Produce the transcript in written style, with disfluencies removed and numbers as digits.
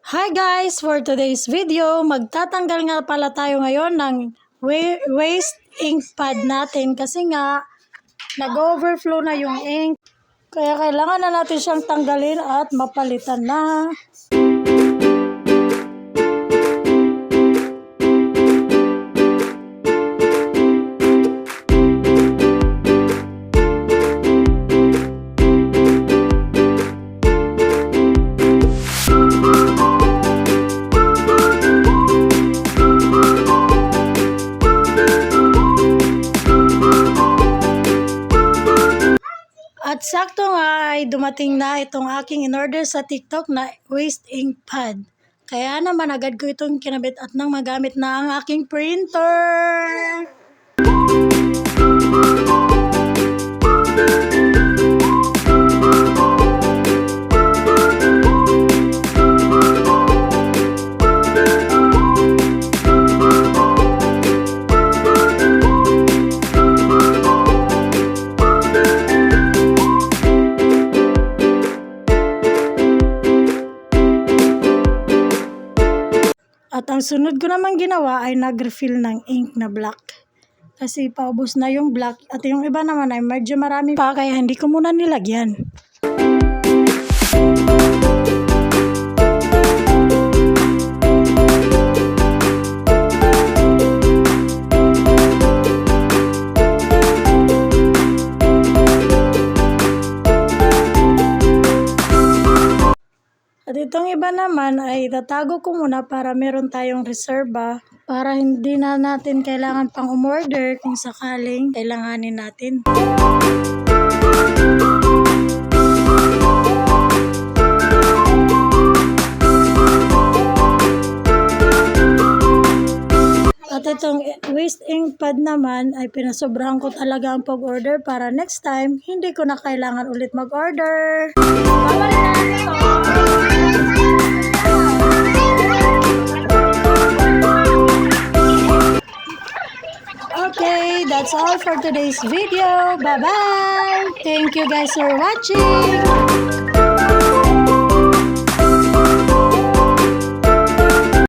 Hi guys! For today's video, magtatanggal nga pala tayo ngayon ng waste ink pad natin kasi nga nag-overflow na yung ink. Kaya kailangan na natin siyang tanggalin at mapalitan na. At sakto nga ay dumating na itong aking in-order sa TikTok na waste ink pad. Kaya naman agad ko itong kinabit at nang magamit na ang aking printer. At ang sunod ko naman ginawa ay nag-refill ng ink na black. Kasi paubos na yung black at yung iba naman ay medyo marami pa kaya hindi ko muna nilagyan. At itong iba naman ay tatago ko muna para meron tayong reserba para hindi na natin kailangan pang umorder kung sakaling kailanganin natin. At itong waste ink pad naman ay pinasobrahan ko talaga ang pag-order para next time hindi ko na kailangan ulit mag-order. Okay, that's all for today's video. Bye-bye! Thank you guys for watching!